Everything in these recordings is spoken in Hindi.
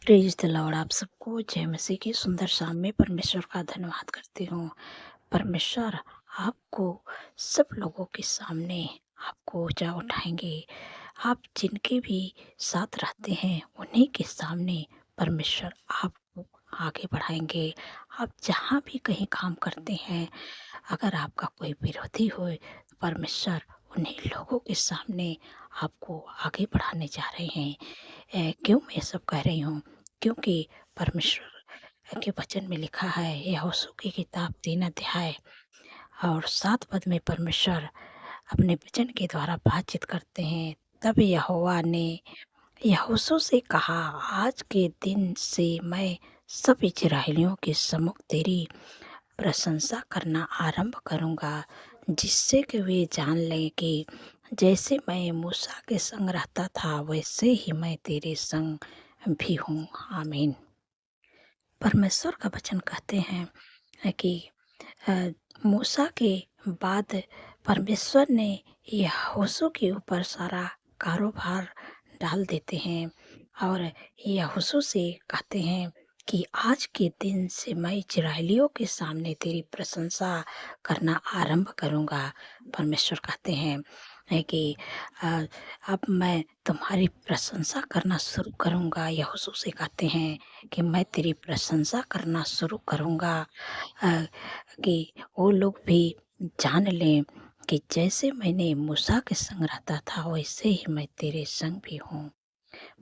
Praise the Lord. आप सबको जय मसीह की सुंदर शाम में परमेश्वर का धन्यवाद करती हूँ। परमेश्वर आपको सब लोगों के सामने आपको ऊँचा उठाएँगे। आप जिनके भी साथ रहते हैं उन्हीं के सामने परमेश्वर आपको आगे बढ़ाएँगे। आप जहाँ भी कहीं काम करते हैं, अगर आपका कोई विरोधी होए तो परमेश्वर उन्हीं लोगों के सामने आपको आगे बढ़ाने जा रहे हैं। क्यों मैं ये सब कह रही हूँ? क्योंकि परमेश्वर के वचन में लिखा है, यहोशू की किताब 3 अध्याय और 7 पद में परमेश्वर अपने वचन के द्वारा बातचीत करते हैं। तब यहोवा ने यहोशू से कहा, आज के दिन से मैं सब इस्राएलियों के सम्मुख तेरी प्रशंसा करना आरंभ करूँगा, जिससे कि वे जान लें कि जैसे मैं मूसा के संग रहता था, वैसे ही मैं तेरे संग भी हूँ। आमीन। परमेश्वर का वचन कहते हैं कि अ, मूसा के बाद परमेश्वर ने यहोशू के ऊपर सारा कारोबार डाल देते हैं और यहोशू से कहते हैं कि आज के दिन से मैं इस्राएलियों के सामने तेरी प्रशंसा करना आरंभ करूँगा। परमेश्वर कहते हैं कि अ, अब मैं तुम्हारी प्रशंसा करना शुरू करूँगा। यहोशू से कहते हैं कि मैं तेरी प्रशंसा करना शुरू करूँगा, अ, कि वो लोग भी जान लें कि जैसे मैंने मूसा के संग रहता था वैसे ही मैं तेरे संग भी हूँ।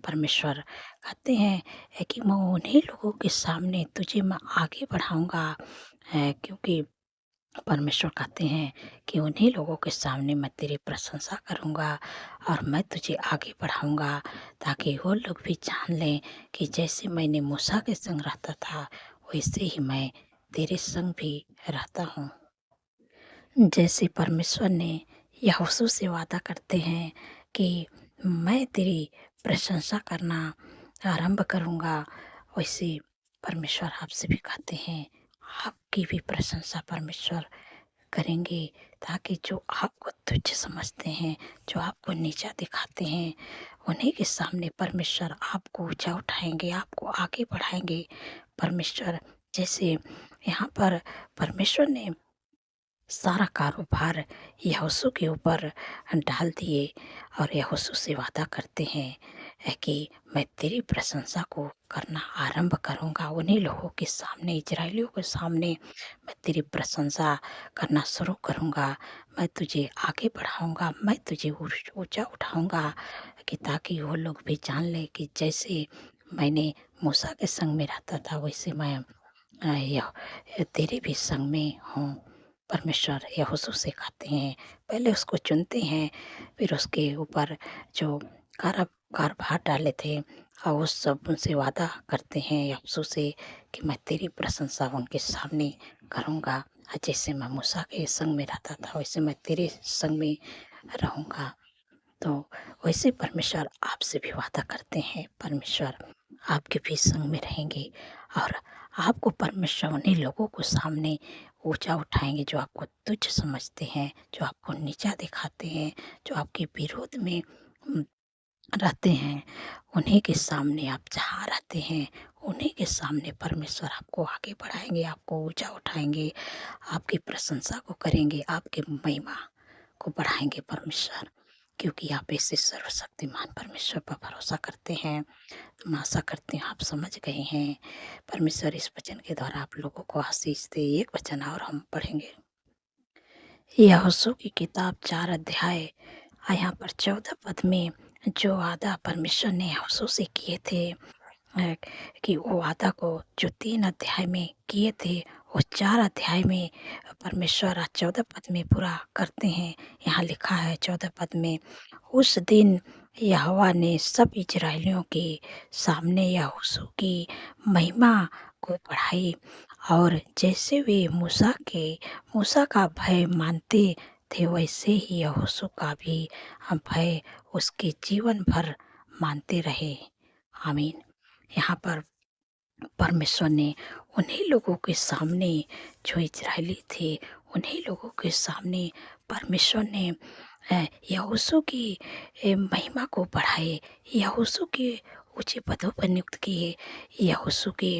परमेश्वर कहते हैं कि मैं उन्हीं लोगों के सामने तुझे मैं आगे बढ़ाऊँगा, क्योंकि परमेश्वर कहते हैं कि उन्हीं लोगों के सामने मैं तेरी प्रशंसा करूँगा और मैं तुझे आगे बढ़ाऊँगा, ताकि वो लोग भी जान लें कि जैसे मैंने मूसा के संग रहता था वैसे ही मैं तेरे संग भी रहता हूँ। जैसे परमेश्वर ने यहोशू से वादा करते हैं कि मैं तेरी प्रशंसा करना आरंभ करूँगा, वैसे परमेश्वर आपसे भी कहते हैं आपकी भी प्रशंसा परमेश्वर करेंगे, ताकि जो आपको तुच्छ समझते हैं, जो आपको नीचा दिखाते हैं, उन्हीं के सामने परमेश्वर आपको ऊँचा उठाएँगे, आपको आगे बढ़ाएँगे। परमेश्वर जैसे यहाँ पर परमेश्वर ने सारा कारोबार यहोशू के ऊपर डाल दिए और यहोशू से वादा करते हैं कि मैं तेरी प्रशंसा को करना आरंभ करूँगा। उन्हीं लोगों के सामने, इजराइलियों के सामने मैं तेरी प्रशंसा करना शुरू करूँगा। मैं तुझे आगे बढ़ाऊँगा, मैं तुझे ऊँचा उठाऊँगा, कि ताकि वो लोग भी जान लें कि जैसे मैंने मूसा के संग में रहता था वैसे मैं यह तेरे भी संग में हूँ। परमेश्वर यहोशू से कहते हैं, पहले उसको चुनते हैं, फिर उसके ऊपर जो कारोबार डाले थे और वो सब उनसे वादा करते हैं यहोशू से कि मैं तेरी प्रशंसा उनके सामने करूँगा। जैसे मैं मूसा के संग में रहता था वैसे मैं तेरे संग में रहूँगा। तो वैसे परमेश्वर आपसे भी वादा करते हैं, परमेश्वर आपके भी संग में रहेंगे और आपको परमेश्वर उन्हीं लोगों को सामने ऊँचा उठाएँगे जो आपको तुच्छ समझते हैं, जो आपको नीचा दिखाते हैं, जो आपके विरोध में उम, रहते हैं। उन्हीं के सामने आप जहाँ रहते हैं, उन्हीं के सामने परमेश्वर आपको आगे बढ़ाएँगे, आपको ऊँचा उठाएँगे, आपकी प्रशंसा को करेंगे, आपकी महिमा को बढ़ाएँगे परमेश्वर। क्योंकि आप ऐसे सर्वशक्तिमान परमेश्वर पर भरोसा करते हैं। तो मैं आशा करती हूँ आप समझ गए हैं। परमेश्वर इस वचन के द्वारा आप लोगों को आशीष दे। एक वचन और हम पढ़ेंगे। यहोशू की किताब 4 अध्याय यहाँ पर 14 पद में जो वादा परमेश्वर ने यहोशू से किए थे, अ, कि वो वादा को जो 3 अध्याय में किए थे, वो 4 अध्याय में परमेश्वर 14 पद में पूरा करते हैं। यहाँ लिखा है 14 पद में, उस दिन यहोवा ने सब इस्राएलियों के सामने यहोशू की महिमा को बढ़ाई और जैसे वे मूसा का भय मानते थे वैसे ही यहोशू का भी भय उसके जीवन भर मानते रहे। आमीन। यहाँ पर परमेश्वर ने उन्हीं लोगों के सामने जो इज़राइली थे, उन्हीं लोगों के सामने परमेश्वर ने यहोशू की महिमा को बढ़ाए। यहोशू के ऊँचे पदों पर नियुक्त किए। यहोशू के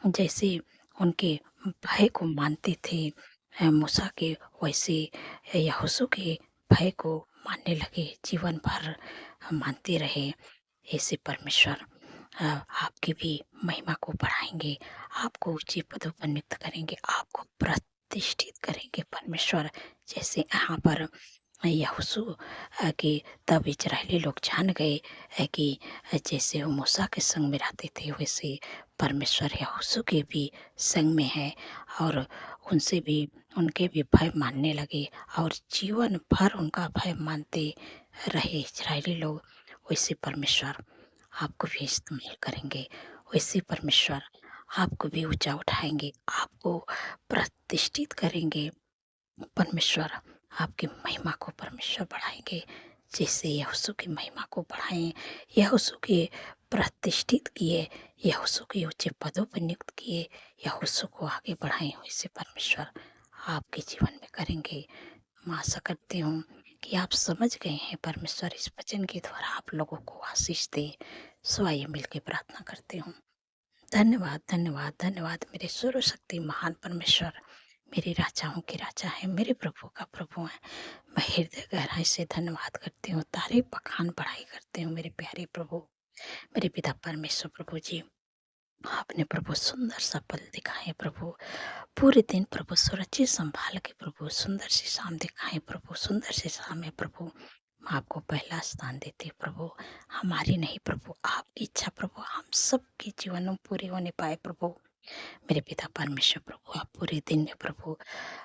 जैसे उनके भाई को मानते थे मूसा के, वैसे यहोशू के भाई को मानने लगे, जीवन भर मानते रहे। ऐसे परमेश्वर आपकी भी महिमा को बढ़ाएँगे, आपको ऊँचे पदों पर नियुक्त करेंगे, आपको प्रतिष्ठित करेंगे परमेश्वर। जैसे यहाँ पर यहोशू कि तब इज़राइली लोग जान गए कि जैसे वो मूसा के संग में रहते थे, वैसे परमेश्वर यहोशू के भी संग में है, और उनसे भी उनके भी भय मानने लगे और जीवन भर उनका भय मानते रहे इज़राइली लोग। वैसे परमेश्वर आपको भी इस्तेमाल करेंगे, वैसे परमेश्वर आपको भी ऊँचा उठाएँगे, आपको प्रतिष्ठित करेंगे। परमेश्वर आपकी महिमा को परमेश्वर बढ़ाएँगे, जैसे यहोशू की महिमा को बढ़ाएँ, यहोशू के प्रतिष्ठित किए, यहोशू के ऊँचे पदों पर नियुक्त किए, यहोशू को आगे बढ़ाएँ, वैसे परमेश्वर आपके जीवन में करेंगे। मैं आशा करती हूँ कि आप समझ गए हैं, परमेश्वर इस वचन के द्वारा आप लोगों को आशीष दे। सो आइए मिलके प्रार्थना करती हूँ। धन्यवाद, धन्यवाद, धन्यवाद मेरे सर्वशक्ति महान परमेश्वर, मेरे राजाओं के राजा हैं, मेरे प्रभु का प्रभु हैं। मैं हृदय गहराई से धन्यवाद करती हूँ, तारीफ बखान बढ़ाई करती हूँ मेरे प्यारे प्रभु, मेरे पिता परमेश्वर प्रभु जी। आपने प्रभु सुंदर सा पल दिखाए प्रभु, पूरे दिन प्रभु सुरक्षित संभाल के प्रभु, सुंदर सी शाम दिखाए प्रभु, सुंदर सी शाम है प्रभु। मैं आपको पहला स्थान देती हूँ प्रभु, हमारी नहीं प्रभु, आपकी इच्छा प्रभु हम सबके जीवन में पूरी होने पाए प्रभु। मेरे पिता परमेश्वर प्रभु, आप पूरे दिन में प्रभु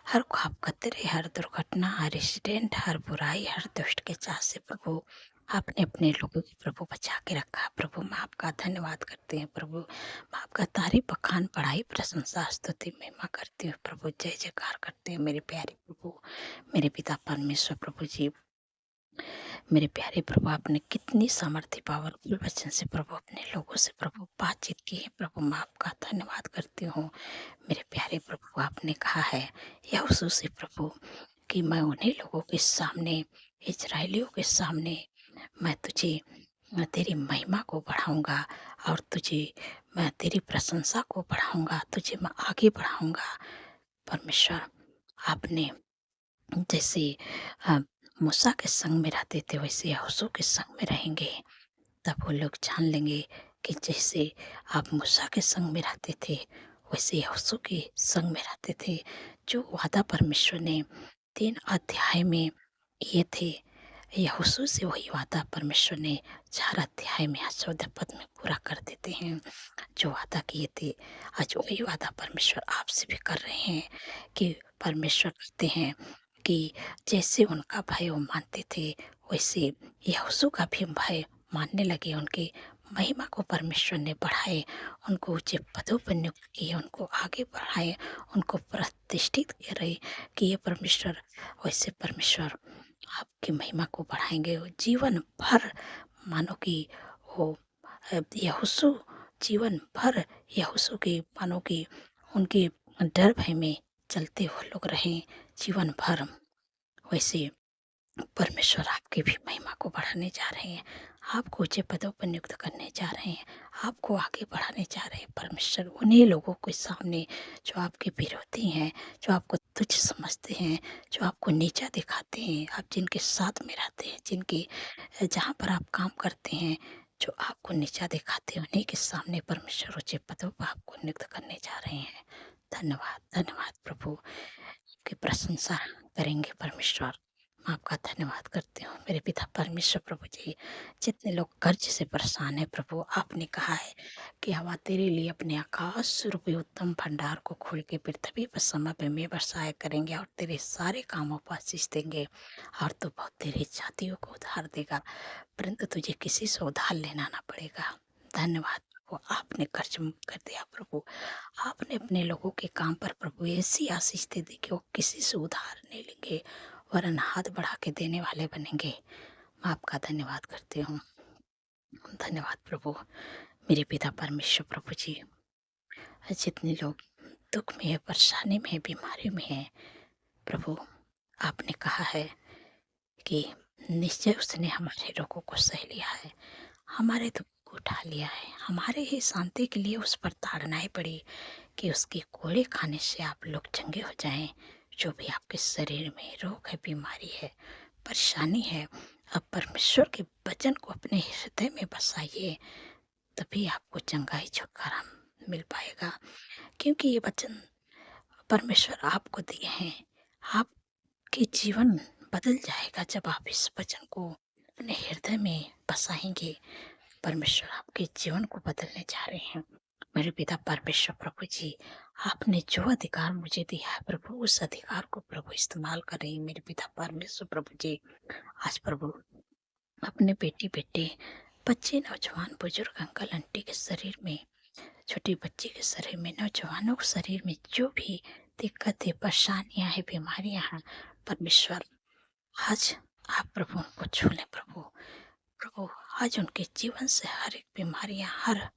हर ख्वाब खतरे, हर दुर्घटना, हर एक्सीडेंट, हर बुराई, हर दुष्ट के चाह से प्रभु आपने अपने लोगों की प्रभु बचा के रखा प्रभु। मैं आपका धन्यवाद करते हैं प्रभु, मैं आपका तारीफ बखान बढ़ाई प्रशंसा स्तुति महिमा करती हूँ प्रभु, जय जयकार करते हैं मेरे प्यारे प्रभु, मेरे पिता परमेश्वर प्रभु जी। मेरे प्यारे प्रभु, आपने कितनी सामर्थ्य पावरफुल वचन से प्रभु अपने लोगों से प्रभु बातचीत की है प्रभु, मैं आपका धन्यवाद करती हूँ। मेरे प्यारे प्रभु, आपने कहा है यहोशू से प्रभु कि मैं उन्हीं लोगों के सामने, इज़राइलियों के सामने मैं तेरी महिमा को बढ़ाऊँगा और मैं तेरी प्रशंसा को बढ़ाऊँगा, तुझे मैं आगे बढ़ाऊँगा। परमेश्वर आपने जैसे अ, मूसा के संग में रहते थे, वैसे यहोशू के संग में रहेंगे। तब वो लोग जान लेंगे कि जैसे आप मूसा के संग में रहते थे, वैसे यहोशू के संग में रहते थे। जो वादा परमेश्वर ने 3 अध्याय में किए थे, यहोशू से वही वादा परमेश्वर ने 4 अध्याय में 14 पद में पूरा कर देते हैं। जो वादा किए थे, आज वही वादा परमेश्वर आपसे भी कर रहे हैं कि परमेश्वर कहते हैं कि जैसे उनका भाई वो मानते थे, वैसे यहोशू का भी भाई मानने लगे। उनकी महिमा को परमेश्वर ने बढ़ाए, उनको ऊँचे पदों पर नियुक्त किए, उनको आगे बढ़ाए, उनको प्रतिष्ठित करे किए परमेश्वर। वैसे परमेश्वर आपकी महिमा को बढ़ाएँगे। वो जीवन भर मानो कि वो यहोशू जीवन भर यहोशू के मानो कि उनके डर भय में चलते वो लोग रहें जीवन भर। वैसे परमेश्वर आपकी भी महिमा को बढ़ाने जा रहे हैं, आपको ऊँचे पदों पर नियुक्त करने जा रहे हैं, आपको आगे बढ़ाने जा रहे हैं परमेश्वर। उन्हीं लोगों के सामने जो आपके विरोधी हैं, जो आपको तुच्छ समझते हैं, जो आपको नीचा दिखाते हैं, आप जिनके साथ में रहते हैं, जहाँ पर आप काम करते हैं, जो आपको नीचा दिखाते हैं, उन्हीं के सामने परमेश्वर ऊँचे पदों पर आपको नियुक्त करने जा रहे हैं। धन्यवाद, धन्यवाद प्रभु, आपकी प्रशंसा करेंगे परमेश्वर। मैं आपका धन्यवाद करती हूँ मेरे पिता परमेश्वर प्रभु जी। जितने लोग कर्ज से परेशान हैं प्रभु, आपने कहा है कि हवा तेरे लिए अपने आकाश रूपी उत्तम भंडार को खोल के पृथ्वी पर समय पे में बरसाया करेंगे और तेरे सारे कामों पर आशीष देंगे, और तू बहुत तेरी जातियों को उधार देगा, परंतु तुझे किसी से उधार लेना ना पड़ेगा। धन्यवाद प्रभु, आपने कर्ज मुक्त कर दिया प्रभु, आपने अपने लोगों के काम पर प्रभु ऐसी आशीष दे दी कि वो किसी से उधार नहीं लेंगे, वरन हाथ बढ़ा के देने वाले बनेंगे। मैं आपका धन्यवाद करती हूँ। धन्यवाद प्रभु, मेरे पिता परमेश्वर प्रभु जी। जितने लोग दुख में है, परेशानी में है, बीमारी में है प्रभु, आपने कहा है कि निश्चय उसने हमारे रोगों को सह लिया है, हमारे दुख को उठा लिया है। हमारे ही शांति के लिए उस पर ताड़नाएँ पड़ी कि उसके कोड़े खाने से आप लोग चंगे हो जाएँ। जो भी आपके शरीर में रोग है, बीमारी है, परेशानी है, आप परमेश्वर के वचन को अपने हृदय में बसाइए, तभी आपको चंगाई छुटकारा मिल पाएगा। क्योंकि ये वचन परमेश्वर आपको दिए हैं। आपके जीवन बदल जाएगा जब आप इस वचन को अपने हृदय में बसाएँगे। परमेश्वर आपके जीवन को बदलने जा रहे हैं। मेरे पिता परमेश्वर प्रभु जी, आपने जो अधिकार मुझे दिया है प्रभु, उस अधिकार को प्रभु इस्तेमाल करें मेरे पिता परमेश्वर प्रभु जी। आज प्रभु अपने बेटी-बेटे, बच्चे, नौजवान, बुजुर्ग, अंकल, आंटी के शरीर में, छोटी बच्ची के शरीर में, नौजवानों के शरीर में जो भी दिक्कतें, परेशानियाँ हैं, बीमारियाँ हैं, परमेश्वर आज आप प्रभु उनको छू लें प्रभु। प्रभु आज उनके जीवन से हर एक बीमारियाँ, हर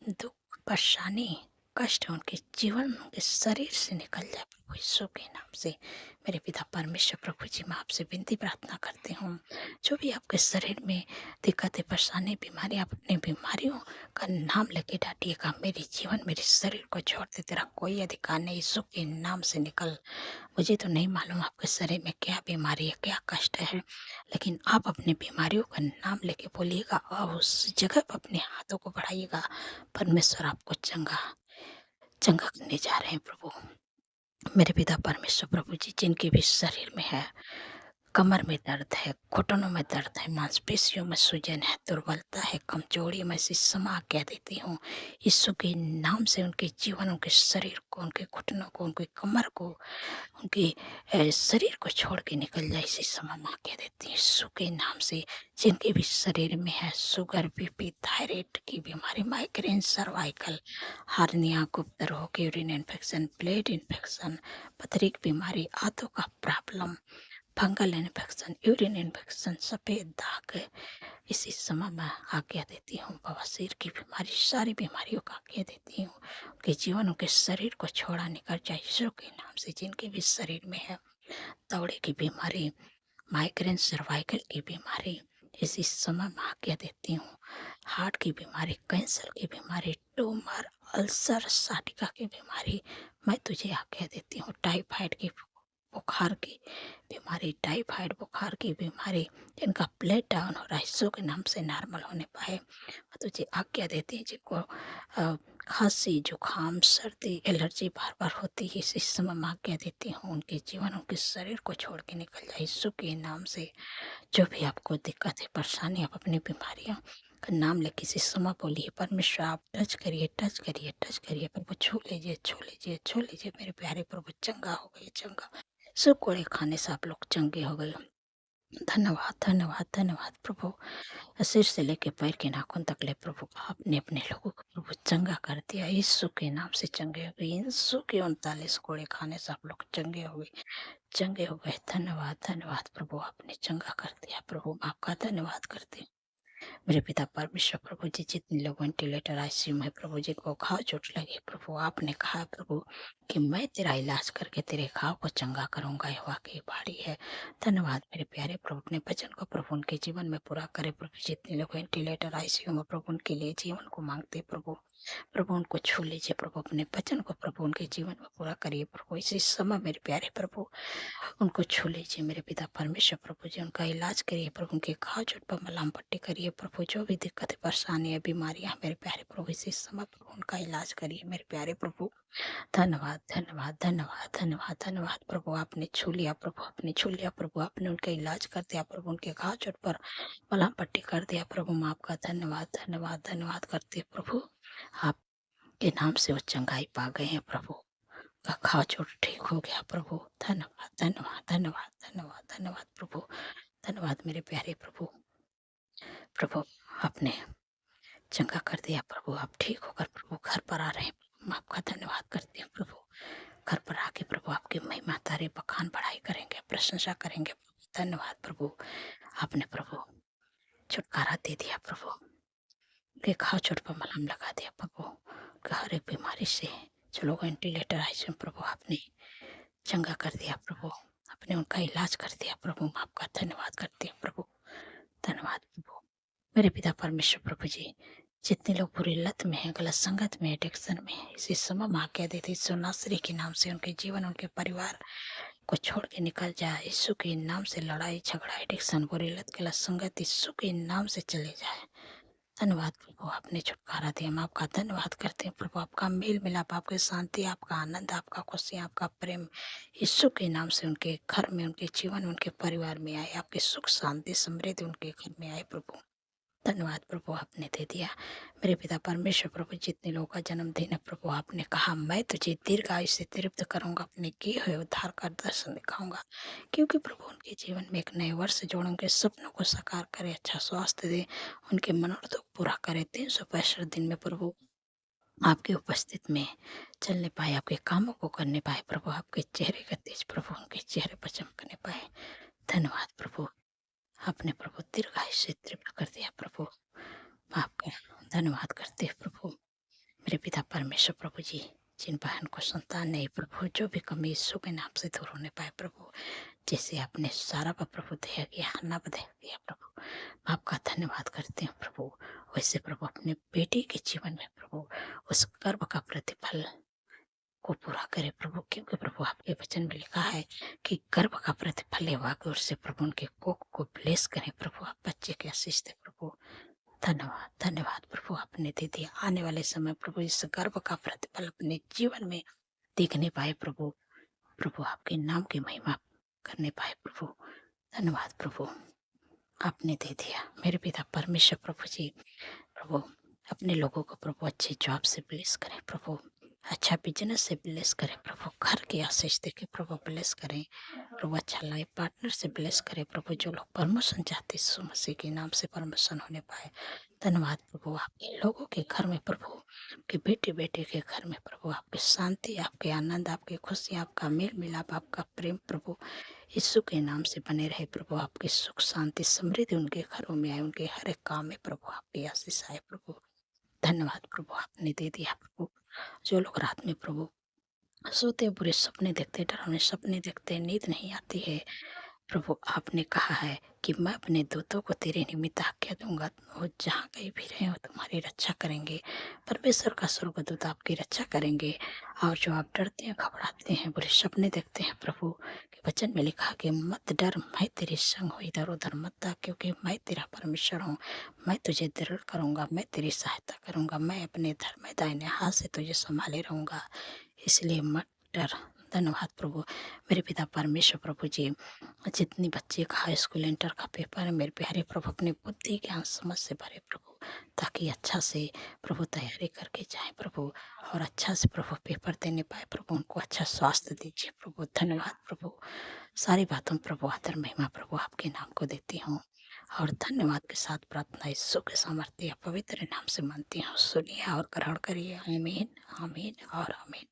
दुख, परेशानी, कष्ट उनके जीवन, उनके शरीर से निकल जाए प्रभु यीशु के नाम से। मेरे पिता परमेश्वर प्रभु जी, मैं आपसे विनती प्रार्थना करती हूँ, जो भी आपके शरीर में दिक्कतें, परेशानी, बीमारी, आप अपनी बीमारियों का नाम लेके डांटिएगा। मेरे जीवन, मेरे शरीर को छोड़ दे, तेरा कोई अधिकार नहीं, यीशु के नाम से निकल। मुझे तो नहीं मालूम आपके शरीर में क्या बीमारी है, क्या कष्ट है, लेकिन आप अपनी बीमारियों का नाम लेके बोलिएगा और उस जगह पर अपने हाथों को बढ़ाइएगा। परमेश्वर आपको चंगा चंगा करने जा रहे हैं प्रभु। मेरे पिता परमेश्वर प्रभु जी, जिनके भी शरीर में है, कमर में दर्द है, घुटनों में दर्द है, मांसपेशियों में सूजन है, दुर्बलता है, कमजोरी में से क्षमा कह देती हूँ। यीशु के नाम से उनके जीवन, उनके शरीर को, उनके घुटनों को, उनकी कमर को, उनके शरीर को छोड़ के निकल जाए, इसी समय माँ कह देती है यीशु के नाम से। जिनके भी शरीर में है शुगर, बीपी, थायराइड की बीमारी, माइग्रेन, सर्वाइकल, हार्निया, गुप्त रोग, यूरिन इन्फेक्शन, ब्लड इन्फेक्शन, पथरी की बीमारी, आंतों का problem, fungal infection, urine infection, सफ़ेद दाग, इसी समय मैं आज्ञा देती हूँ। बवासीर की बीमारी, सारी बीमारियों का आज्ञा देती हूँ। उनके जीवन, उनके शरीर को छोड़ा निकल जाए यीशु के नाम से। जिनके भी शरीर में है दौड़े की बीमारी, माइग्रेन, सर्वाइकल की बीमारी, इसी समय मैं आज्ञा देती हूँ। हार्ट की बीमारी, कैंसर की बीमारी, ट्यूमर, अल्सर, साटिका की बीमारी, मैं तुझे आज्ञा देती हूँ। टाइफाइड की, बुखार की बीमारी, टाइफाइड बुखार की बीमारी, जिनका ब्लड डाउन हो रहा है, यीशु के नाम से नॉर्मल होने पाए। मैं तुझे आज्ञा देती है, जिनको खांसी, जुकाम, सर्दी, एलर्जी बार बार होती है, इस समय मैं आज्ञा देती हूँ, उनके जीवन, उनके शरीर को छोड़ के निकल जाए यीशु के नाम से। जो भी आपको दिक्कत है, परेशानी, आप अपनी बीमारियों का नाम लेके इसी समय बोलिए, परमेश्वर आप टच करिए, टच करिए, टच करिए प्रभु, छू लीजिए, छू लीजिए, छू लीजिए मेरे प्यारे प्रभु। चंगा हो गए, चंगा, सब कोड़े खाने से आप लोग चंगे हो गए। धन्यवाद, धन्यवाद, धन्यवाद प्रभु। सिर से लेके पैर के नाखून तक ले प्रभु, आपने अपने लोगों को प्रभु चंगा कर दिया। यीशु के नाम से चंगे हो गए। यीशु के 39 कोड़े खाने से आप लोग चंगे हो गए, चंगे हो गए। धन्यवाद, धन्यवाद प्रभु, आपने चंगा कर दिया प्रभु, आपका धन्यवाद करते हैं। मेरे पिता परमेश्वर प्रभु जी, जितने लोग वेंटिलेटर, आईसीयू में प्रभु जी को घाव चोट लगे प्रभु, आपने कहा प्रभु कि मैं तेरा इलाज करके तेरे घाव को चंगा करूंगा, यह वाकई भारी है। धन्यवाद मेरे प्यारे प्रभु, अपने वचन को प्रभु उनके जीवन में पूरा करे प्रभु। जितने लोग वेंटिलेटर, आईसीयू में प्रभु उनके लिए जीवन को मांगते प्रभु, प्रभु उनको छू लीजिए प्रभु, अपने वचन को प्रभु उनके जीवन में पूरा करिए प्रभु। इसी समय मेरे प्यारे प्रभु उनको छू लीजिए मेरे पिता परमेश्वर प्रभु जी, उनका इलाज करिए प्रभु, उनके घाव चोट पर मलहम पट्टी करिए प्रभु। जो भी दिक्कत, परेशानी है, बीमारियां मेरे प्यारे प्रभु, इसी समय प्रभु उनका इलाज करिए मेरे प्यारे प्रभु। धन्यवाद, धन्यवाद, धन्यवाद, धन्यवाद, धन्यवाद प्रभु, आपने छू लिया प्रभु, आपने छू लिया प्रभु, आपने उनका इलाज कर दिया प्रभु, उनके घाव चोट पर मलहम पट्टी कर दिया प्रभु। मैं आपका धन्यवाद, धन्यवाद, धन्यवाद करते प्रभु, आपके नाम से वो चंगाई पा गए हैं प्रभु, का घाव चोट ठीक हो गया प्रभु। धन्यवाद, धन्यवाद, धन्यवाद, धन्यवाद, धन्यवाद प्रभु, धन्यवाद मेरे प्यारे प्रभु। प्रभु आपने चंगा कर दिया प्रभु, आप ठीक होकर प्रभु घर पर आ रहे हैं। मैं आपका धन्यवाद करती हूँ प्रभु। घर पर आके प्रभु आपकी महिमा, तारीफ, बखान, बढ़ाई करेंगे, प्रशंसा करेंगे प्रभु। धन्यवाद प्रभु, आपने प्रभु छुटकारा दे दिया प्रभु, उनके घाव चोट पर मलहम लगा दिया प्रभु, हर एक बीमारी से जो लोग वेंटिलेटर आए प्रभु, आपने चंगा कर दिया प्रभु, आपने उनका इलाज कर दिया प्रभु। मैं आपका धन्यवाद करती हूँ प्रभु, धन्यवाद प्रभु। मेरे पिता परमेश्वर प्रभु जी, जितने लोग बुरी लत में हैं, गलत संगत में, एडिक्शन में हैं, इसी समय हम आज्ञा देते यीशु नासरी के नाम से उनके जीवन, उनके परिवार को छोड़ के निकल जाए। यीशु के नाम से लड़ाई झगड़ा, एडिक्शन, बुरी लत, गलत संगत यीशु के नाम से चले जाए। धन्यवाद प्रभु, आपने छुटकारा दिया। हम आपका धन्यवाद करते हैं प्रभु। आपका मेल मिलाप, आपकी शांति, आपका आनंद, आपका खुशी, आपका प्रेम यीशु के नाम से उनके घर में, उनके जीवन, उनके परिवार में आए। आपकी सुख शांति समृद्धि उनके घर में आए प्रभु। धन्यवाद प्रभु, आपने दे दिया। मेरे पिता परमेश्वर प्रभु, जितने लोगों का जन्मदिन है प्रभु, आपने कहा मैं तुझे दीर्घायु से तृप्त करूंगा, अपने किए हुए उद्धार का दर्शन दिखाऊंगा। क्योंकि प्रभु उनके जीवन में एक नए वर्ष जोड़, उनके सपनों को साकार करे, अच्छा स्वास्थ्य दे, उनके मनोरथों को पूरा करे। 365 दिन में प्रभु आपकी उपस्थित में चलने पाए, आपके कामों को करने पाए प्रभु, आपके चेहरे का तेज प्रभु उनके चेहरे पर चमकने पाए। धन्यवाद प्रभु, आपने प्रभु दीर्घायु से तृप्त कर दिया प्रभु। आपका धन्यवाद करते हैं प्रभु। मेरे पिता परमेश्वर प्रभु जी, जिन बहन को संतान नहीं प्रभु, जो भी कमी यीशु के नाम से दूर होने पाए प्रभु, जैसे आपने सारा पर प्रभु दया किया, हन्ना पर दया किया प्रभु, आपका धन्यवाद करते हैं प्रभु। वैसे प्रभु अपने बेटी के जीवन में प्रभु उस कर्म का प्रतिफल को पूरा करे प्रभु। क्योंकि प्रभु आपके वचन में लिखा है कि गर्भ का प्रतिफल लेवा और से प्रभु उनके कोख को ब्लेस करें प्रभु, आप बच्चे के आशीष दे प्रभु। धन्यवाद धन्यवाद प्रभु, आपने दे दिया। आने वाले समय प्रभु इस गर्व का प्रतिफल अपने जीवन में देखने पाए प्रभु। प्रभु आपके नाम की महिमा करने पाए प्रभु। धन्यवाद प्रभु, आपने दे दिया। मेरे पिता परमेश्वर प्रभु जी, प्रभु अपने लोगों को प्रभु अच्छे जॉब से ब्लेस करें प्रभु, अच्छा बिजनेस से ब्लेस करें प्रभु, घर की आशीष देके प्रभु ब्लेस करें प्रभु, अच्छा लाइफ पार्टनर से ब्लेस करें प्रभु। जो लोग प्रमोशन चाहते यीशु मसीह के नाम से प्रमोशन होने पाए। धन्यवाद प्रभु, आपके लोगों के घर में प्रभु, आपके बेटे बेटे के घर में प्रभु आपकी शांति, आपके आनंद, आपकी खुशी, आपका मेल मिलाप, आपका प्रेम प्रभु यीशु के नाम से बने रहे प्रभु। आपकी सुख शांति समृद्धि उनके घरों में आए, उनके हर एक काम में प्रभु आपकी आशीष आए प्रभु। धन्यवाद प्रभु, आपने दे दिया प्रभु। जो लोग रात में प्रभु सोते बुरे सपने देखते, डरावने सपने देखते, नींद नहीं आती है प्रभु, आपने कहा है कि मैं अपने दूतों को तेरे निमित्त आज्ञा दूंगा, वो जहाँ कहीं भी रहे हो तुम्हारी रक्षा करेंगे। परमेश्वर का स्वर्गदूत आपकी रक्षा करेंगे। और जो आप डरते हैं, घबराते हैं, बुरे सपने देखते हैं प्रभु के वचन में लिखा कि मत डर, मैं तेरे संग हूँ, इधर उधर मत जा, क्योंकि मैं तेरा परमेश्वर हूँ। मैं तुझे दृढ़ करूँगा, मैं तेरी सहायता करूँगा, मैं अपने धर्म दाहिने हाथ से तुझे संभाले रहूँगा, इसलिए मत डर। धन्यवाद प्रभु, मेरे पिता परमेश्वर प्रभु जी, जितनी बच्चे का हाई स्कूल इंटर का पेपर है मेरे प्यारे प्रभु, अपनी बुद्धि ज्ञान समझ से भरे प्रभु, ताकि अच्छा से प्रभु तैयारी करके जाए प्रभु, और अच्छा से प्रभु पेपर देने पाए प्रभु, उनको अच्छा स्वास्थ्य दीजिए प्रभु। धन्यवाद प्रभु, सारी बातों प्रभु आदर महिमा प्रभु आपके नाम को देती हूँ, और धन्यवाद के साथ प्रार्थना यीशु के सामर्थ्य पवित्र नाम से मानती हूँ। सुनिए और ग्रहण करिए। आमीन आमीन और आमीन।